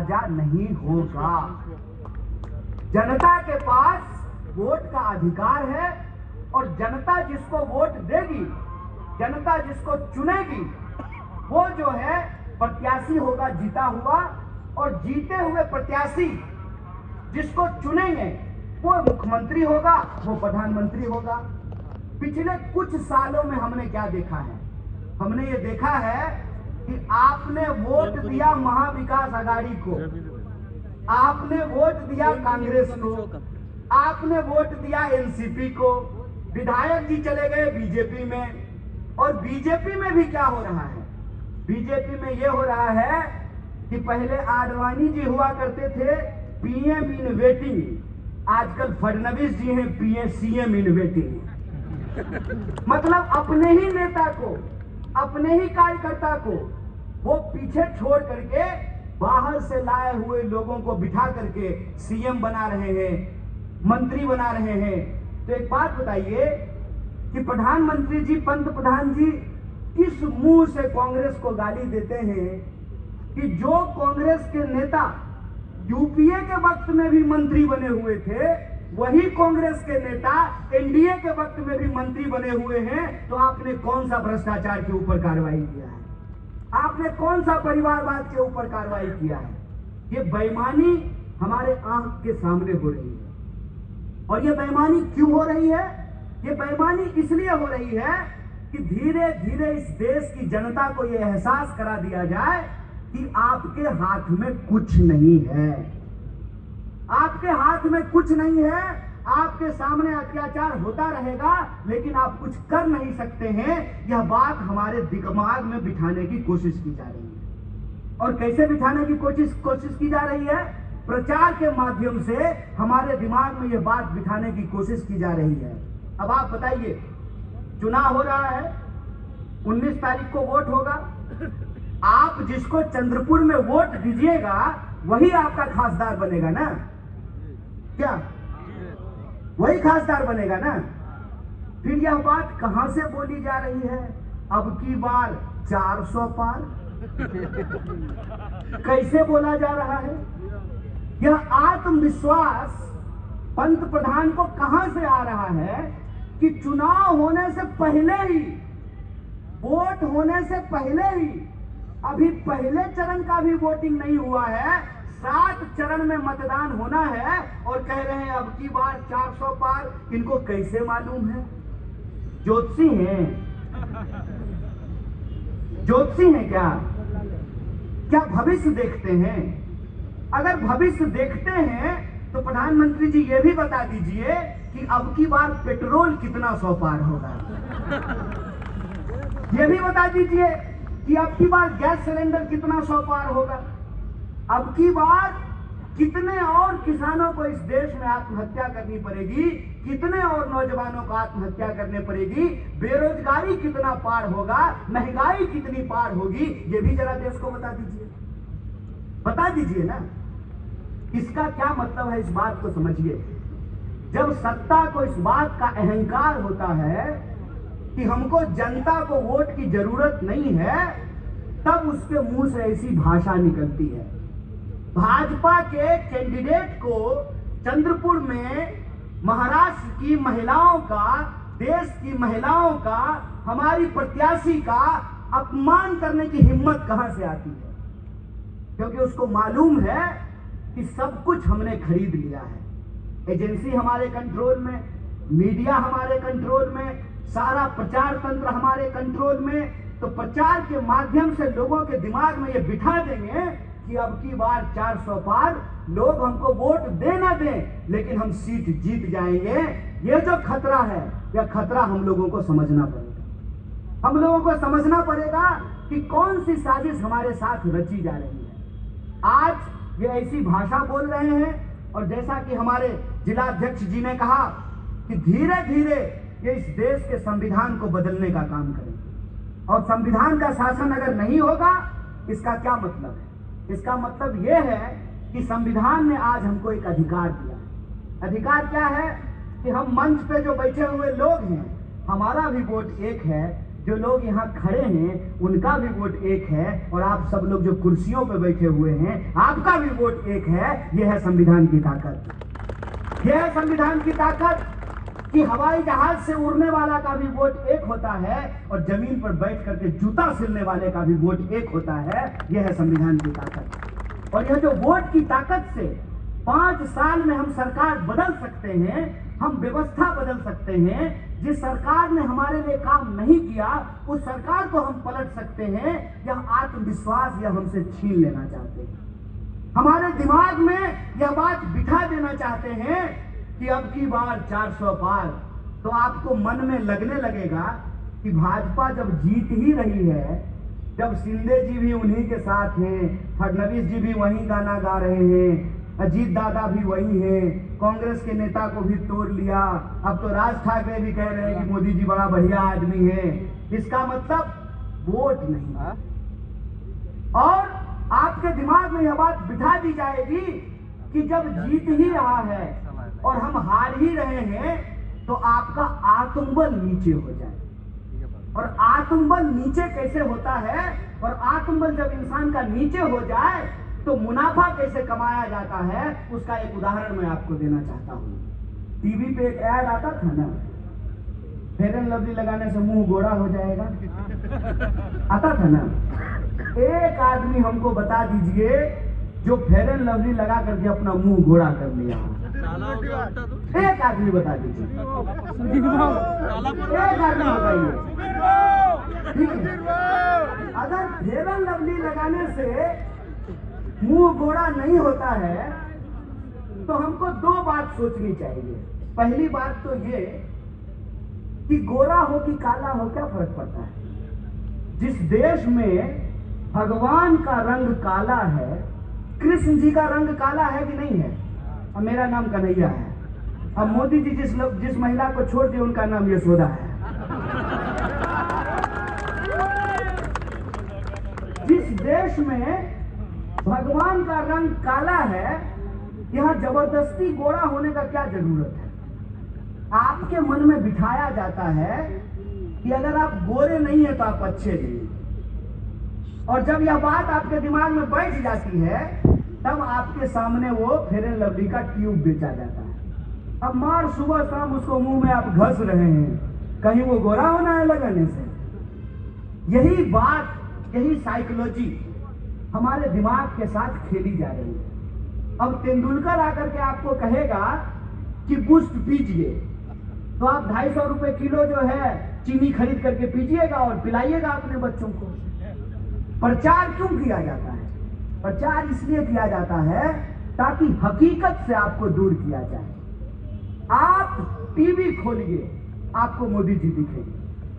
राजा नहीं होगा। जनता के पास वोट का अधिकार है और जनता जिसको वोट देगी, जनता जिसको चुनेगी, वो जो है प्रत्याशी होगा जीता हुआ, और जीते हुए प्रत्याशी जिसको चुनेंगे वो मुख्यमंत्री होगा, वो प्रधानमंत्री होगा। पिछले कुछ सालों में हमने क्या देखा है? हमने ये देखा है कि आपने वोट दिया महाविकास आघाड़ी को, आपने वोट दिया कांग्रेस को, आपने वोट दिया एनसीपी को, विधायक जी चले गए बीजेपी में। और बीजेपी में भी क्या हो रहा है? बीजेपी में ये हो रहा है कि पहले आडवाणी जी हुआ करते थे पीएम इन वेटिंग, आजकल फडणवीस जी हैं सीएम इन वेटिंग। मतलब अपने ही नेता को, अपने ही कार्यकर्ता को वो पीछे छोड़ करके बाहर से लाए हुए लोगों को बिठा करके सीएम बना रहे हैं, मंत्री बना रहे हैं। तो एक बात बताइए कि प्रधानमंत्री जी, पंत प्रधान जी किस मुंह से कांग्रेस को गाली देते हैं कि जो कांग्रेस के नेता यूपीए के वक्त में भी मंत्री बने हुए थे, वही कांग्रेस के नेता एनडीए के वक्त में भी मंत्री बने हुए हैं। तो आपने कौन सा भ्रष्टाचार के ऊपर कार्रवाई किया है? आपने कौन सा परिवारवाद के ऊपर कार्रवाई किया है? ये बेईमानी हमारे आंख के सामने हो रही है। और ये बेईमानी क्यों हो रही है? ये बेईमानी इसलिए हो रही है कि धीरे धीरे इस देश की जनता को यह एहसास करा दिया जाए कि आपके हाथ में कुछ नहीं है, आपके हाथ में कुछ नहीं है, आपके सामने अत्याचार होता रहेगा लेकिन आप कुछ कर नहीं सकते हैं। यह बात हमारे दिमाग में बिठाने की कोशिश की जा रही है। और कैसे बिठाने की कोशिश की जा रही है? प्रचार के माध्यम से हमारे दिमाग में यह बात बिठाने की कोशिश की जा रही है। अब आप बताइए, चुनाव हो रहा है, 19 तारीख को वोट होगा, आप जिसको चंद्रपुर में वोट दीजिएगा वही आपका खासदार बनेगा ना? क्या वही खासदार बनेगा ना? फिर यह बात कहां से बोली जा रही है? अब की बार 400 पार कैसे बोला जा रहा है? यह आत्मविश्वास पंत प्रधान को कहां से आ रहा है कि चुनाव होने से पहले ही, वोट होने से पहले ही, अभी पहले चरण का भी वोटिंग नहीं हुआ है, 7 चरण में मतदान होना है और कह रहे हैं अब की बार 400 पार। इनको कैसे मालूम है? ज्योतिषी हैं? ज्योतिषी हैं क्या? क्या भविष्य देखते हैं? अगर भविष्य देखते हैं तो प्रधानमंत्री जी ये भी बता दीजिए कि अब की बार पेट्रोल कितना 100 पार होगा। ये भी बता दीजिए कि अब की बार गैस सिलेंडर कितना 100 पार होगा। अब की बार कितने और किसानों को इस देश में आत्महत्या करनी पड़ेगी, कितने और नौजवानों को आत्महत्या करनी पड़ेगी, बेरोजगारी कितना पार होगा, महंगाई कितनी पार होगी, ये भी जरा देश को बता दीजिए। बता दीजिए ना। इसका क्या मतलब है? इस बात को समझिए। जब सत्ता को इस बात का अहंकार होता है कि हमको जनता को वोट की जरूरत नहीं है, तब उसके मुंह से ऐसी भाषा निकलती है। भाजपा के कैंडिडेट को चंद्रपुर में महाराष्ट्र की महिलाओं का, देश की महिलाओं का, हमारी प्रत्याशी का अपमान करने की हिम्मत कहां से आती है? क्योंकि उसको मालूम है कि सब कुछ हमने खरीद लिया है। एजेंसी हमारे कंट्रोल में, मीडिया हमारे कंट्रोल में, सारा प्रचार तंत्र हमारे कंट्रोल में। तो प्रचार के माध्यम से लोगों के दिमाग में ये बिठा देंगे कि अब की बार 400 पार, लोग हमको वोट दे ना दें लेकिन हम सीट जीत जाएंगे। ये जो खतरा है, यह खतरा हम लोगों को समझना पड़ेगा। हम लोगों को समझना पड़ेगा कि कौन सी साजिश हमारे साथ रची जा रही है। आज ये ऐसी भाषा बोल रहे हैं और जैसा कि हमारे जिला अध्यक्ष जी ने कहा कि धीरे धीरे ये इस देश के संविधान को बदलने का काम करें। और संविधान का शासन अगर नहीं होगा, इसका क्या मतलब है? इसका मतलब यह है कि संविधान ने आज हमको एक अधिकार दिया है। अधिकार क्या है? कि हम मंच पे जो बैठे हुए लोग हैं, हमारा भी वोट एक है, जो लोग यहाँ खड़े हैं उनका भी वोट एक है, और आप सब लोग जो कुर्सियों पर बैठे हुए हैं आपका भी वोट एक है। यह है संविधान की ताकत। यह है संविधान की ताकत कि हवाई जहाज से उड़ने वाला का भी वोट एक होता है और जमीन पर बैठ करके जूता सिलने वाले का भी वोट एक होता है। यह है संविधान की ताकत। और यह जो वोट की ताकत से 5 साल में हम सरकार बदल सकते हैं, हम व्यवस्था बदल सकते हैं। जिस सरकार ने हमारे लिए काम नहीं किया उस सरकार को हम पलट सकते हैं। यह आत्मविश्वास यह हमसे छीन लेना चाहते हैं। हमारे दिमाग में यह बात बिठा देना चाहते हैं कि अब की बार 400 पार। तो आपको मन में लगने लगेगा कि भाजपा जब जीत ही रही है, जब शिंदे जी भी उन्हीं के साथ हैं, फडणवीस जी भी वही गाना गा रहे हैं, अजीत दादा भी वही हैं, कांग्रेस के नेता को भी तोड़ लिया, अब तो राज ठाकरे भी कह रहे हैं कि मोदी जी बड़ा बढ़िया आदमी है, इसका मतलब वोट नहीं। और आपके दिमाग में यह बात बिठा दी जाएगी कि जब जीत ही रहा है और हम हार ही रहे हैं तो आपका आत्मबल नीचे हो जाए। और आत्मबल नीचे कैसे होता है, और आत्मबल जब इंसान का नीचे हो जाए तो मुनाफा कैसे कमाया जाता है, उसका एक उदाहरण मैं आपको देना चाहता हूँ। टीवी पे एक ऐड आता था ना, फेयर एंड लवली लगाने से मुंह गोरा हो जाएगा, आता था ना। एक आदमी हमको बता दीजिए जो फेयर एंड लवली लगा करके अपना मुंह गोरा कर लिया। एक आदमी बता दीजिए, एक आदमी बताइए। अगर फेयर एंड लवली लगाने से मुंह गोरा नहीं होता है तो हमको 2 बात सोचनी चाहिए। पहली बात तो ये कि गोरा हो कि काला हो क्या फर्क पड़ता है। जिस देश में भगवान का रंग काला है, कृष्ण जी का रंग काला है कि नहीं है, अब मेरा नाम कन्हैया है, अब मोदी जी जिस महिला को छोड़ दिए उनका नाम यशोदा है। जिस देश में भगवान का रंग काला है, यहां जबरदस्ती गोरा होने का क्या जरूरत है। आपके मन में बिठाया जाता है कि अगर आप गोरे नहीं है तो आप अच्छे नहीं। और जब यह बात आपके दिमाग में बैठ जाती है तब आपके सामने वो फेयर एंड लवली का ट्यूब बेचा जाता है। अब मार सुबह शाम उसको मुंह में आप घस रहे हैं, कहीं वो गोरा होना है लगाने से। यही बात, यही साइकोलॉजी हमारे दिमाग के साथ खेली जा रही है। अब तेंदुलकर आकर के आपको कहेगा कि बूस्ट पीजिए, तो आप 250 रुपए किलो जो है चीनी खरीद करके पीजिएगा और पिलाइएगा अपने बच्चों को। प्रचार क्यों किया जाता है? प्रचार इसलिए किया जाता है ताकि हकीकत से आपको दूर किया जाए। आप टीवी खोलिए, आपको मोदी जी दिखेंगे।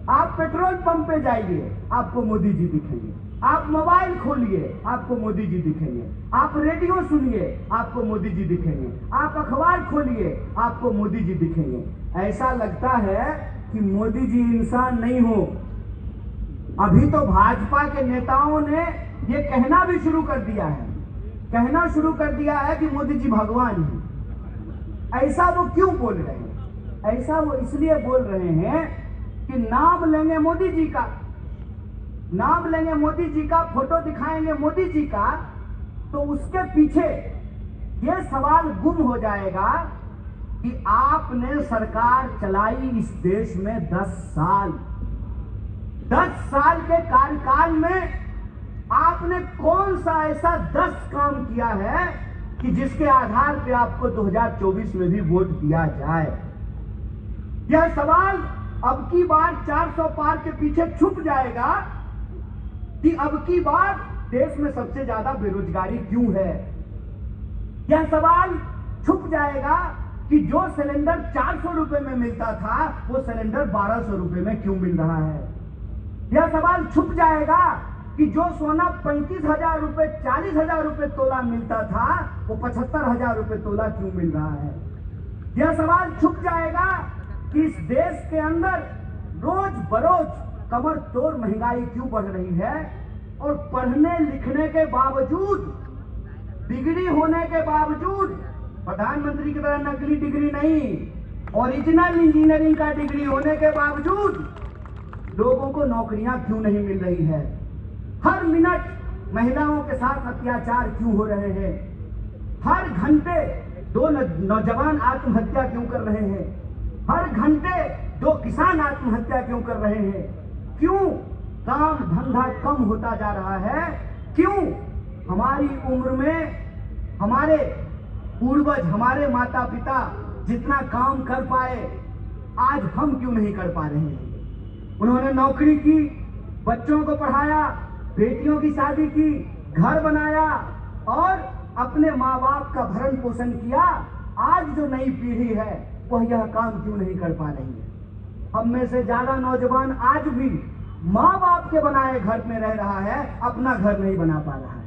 आप पेट्रोल पंप पे जाइए, आपको मोदी जी दिखेंगे। आप मोबाइल खोलिए, आपको मोदी जी दिखेंगे। आप रेडियो सुनिए, आपको मोदी जी दिखेंगे। आप अखबार खोलिए, आपको मोदी जी दिखेंगे। ऐसा लगता है कि मोदी जी इंसान नहीं हो। अभी तो भाजपा के नेताओं ने ये कहना भी शुरू कर दिया है कि मोदी जी भगवान हैं। ऐसा वो क्यों बोल रहे हैं? ऐसा वो इसलिए बोल रहे हैं कि नाम लेंगे मोदी जी का, फोटो दिखाएंगे मोदी जी का, तो उसके पीछे ये सवाल गुम हो जाएगा कि आपने सरकार चलाई इस देश में 10 साल के कार्यकाल में आपने कौन सा ऐसा 10 काम किया है कि जिसके आधार पे आपको 2024 में भी वोट दिया जाए। यह सवाल अब की बार 400 पार के पीछे छुप जाएगा कि अब की बार देश में सबसे ज्यादा बेरोजगारी क्यों है। यह सवाल छुप जाएगा कि जो सिलेंडर 400 रुपए में मिलता था वो सिलेंडर 1200 रुपए में क्यों मिल रहा है। यह सवाल छुप जाएगा कि जो सोना 35,000 रुपए 40,000 रुपए तोला मिलता था वो 75,000 रुपए तोला क्यों मिल रहा है। यह सवाल छुप जाएगा कि इस देश के अंदर रोज बरोज कमर तोड़ महंगाई क्यों बढ़ रही है, और पढ़ने लिखने के बावजूद, डिग्री होने के बावजूद, प्रधानमंत्री की तरह नकली डिग्री नहीं, ओरिजिनल इंजीनियरिंग का डिग्री होने के बावजूद लोगों को नौकरियां क्यों नहीं मिल रही है? हर मिनट महिलाओं के साथ अत्याचार क्यों हो रहे हैं? हर घंटे दो नौजवान आत्महत्या क्यों कर रहे हैं? हर घंटे दो किसान आत्महत्या क्यों कर रहे हैं? क्यों काम धंधा कम होता जा रहा है? क्यों हमारी उम्र में हमारे पूर्वज, हमारे माता पिता जितना काम कर पाए, आज हम क्यों नहीं कर पा रहे हैं? उन्होंने नौकरी की, बच्चों को पढ़ाया, बेटियों की शादी की, घर बनाया और अपने माँ बाप का भरण पोषण किया। आज जो नई पीढ़ी है वह यह काम क्यों नहीं कर पा रही है? हम में से ज्यादा नौजवान आज भी माँ बाप के बनाए घर में रह रहा है, अपना घर नहीं बना पा रहा है।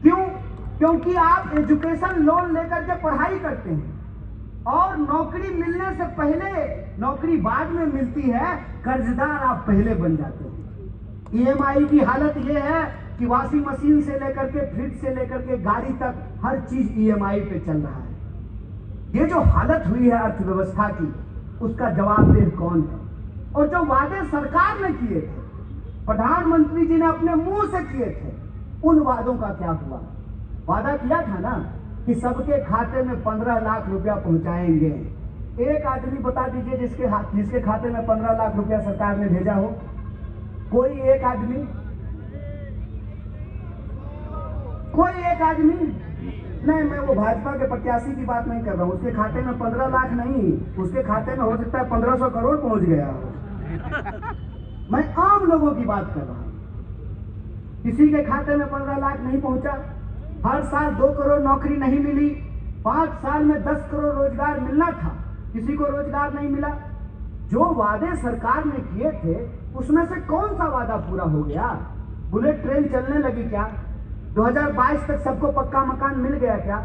क्यों? क्योंकि आप एजुकेशन लोन लेकर के पढ़ाई करते हैं और नौकरी मिलने से पहले, नौकरी बाद में मिलती है, कर्जदार आप पहले बन जाते हैं। ईएमआई की हालत यह है कि वॉशिंग मशीन से लेकर के, फ्रिज से लेकर के, गाड़ी तक हर चीज ईएमआई पे चल रहा है। ये जो हालत हुई है अर्थव्यवस्था की, उसका जवाबदेह कौन है? और जो वादे सरकार ने किए थे, प्रधानमंत्री जी ने अपने मुंह से किए थे, उन वादों का क्या हुआ? वादा किया था ना कि सबके खाते में 15 लाख रुपया पहुंचाएंगे। एक आदमी बता दीजिए जिसके खाते में 15 लाख रुपया सरकार ने भेजा हो। कोई एक आदमी? नहीं, मैं वो भाजपा के प्रत्याशी की बात नहीं कर रहा हूं। उसके खाते में 15 लाख नहीं, उसके खाते में हो सकता है 1500 करोड़ पहुंच गया हो। मैं आम लोगों की बात कर रहा हूं। किसी के खाते में 15 लाख नहीं पहुंचा। हर साल 2 करोड़ नौकरी नहीं मिली। 5 साल में 10 करोड़ रोजगार मिलना था, किसी को रोजगार नहीं मिला। जो वादे सरकार ने किए थे उसमें से कौन सा वादा पूरा हो गया? बुलेट ट्रेन चलने लगी क्या? 2022 तक सबको पक्का मकान मिल गया क्या?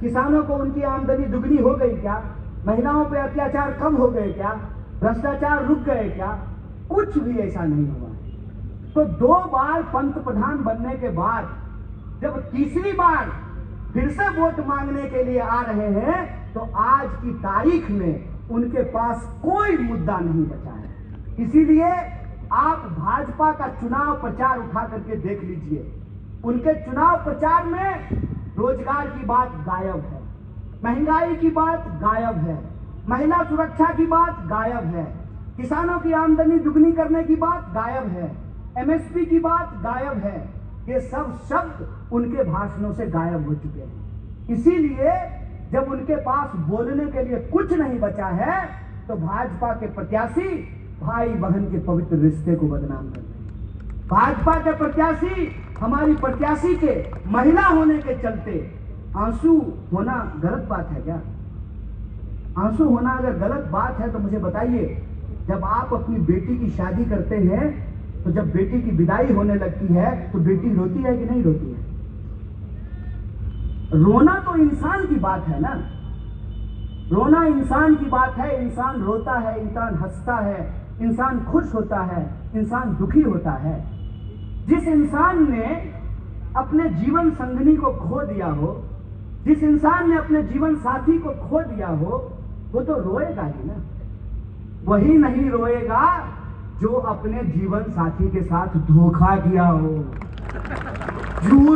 किसानों को उनकी आमदनी दुगनी हो गई क्या? महिलाओं पे अत्याचार कम हो गए क्या? भ्रष्टाचार रुक गए क्या? कुछ भी ऐसा नहीं हुआ। तो 2 बार पंत प्रधान बनने के बाद जब तीसरी बार फिर से वोट मांगने के लिए आ रहे हैं, तो आज की तारीख में उनके पास कोई मुद्दा नहीं बचा है। इसीलिए आप भाजपा का चुनाव प्रचार उठा करके देख लीजिए। उनके चुनाव प्रचार में रोजगार की बात गायब है, महंगाई की बात गायब है, महिला सुरक्षा की बात गायब है, किसानों की आमदनी दुगनी करने की बात गायब है, एमएसपी की बात गायब है। ये सब शब्द उनके भाषणों से गायब हो चुके हैं। इसीलिए जब उनके पास बोलने के लिए कुछ नहीं बचा है, तो भाजपा के प्रत्याशी भाई बहन के पवित्र रिश्ते को बदनाम करते हैं। भाजपा के प्रत्याशी हमारी प्रत्याशी के महिला होने के चलते आंसू होना गलत बात है क्या? आंसू होना अगर गलत बात है तो मुझे बताइए, जब आप अपनी बेटी की शादी करते हैं, तो जब बेटी की विदाई होने लगती है तो बेटी रोती है कि नहीं रोती है? रोना तो इंसान की बात है ना। रोना इंसान की बात है। इंसान रोता है, इंसान हंसता है, इंसान खुश होता है, इंसान दुखी होता है। जिस इंसान ने अपने जीवन संगनी को खो दिया हो, जिस इंसान ने अपने जीवन साथी को खो दिया हो, वो तो रोएगा ही ना। वही नहीं रोएगा जो अपने जीवन साथी के साथ धोखा किया हो, झूठ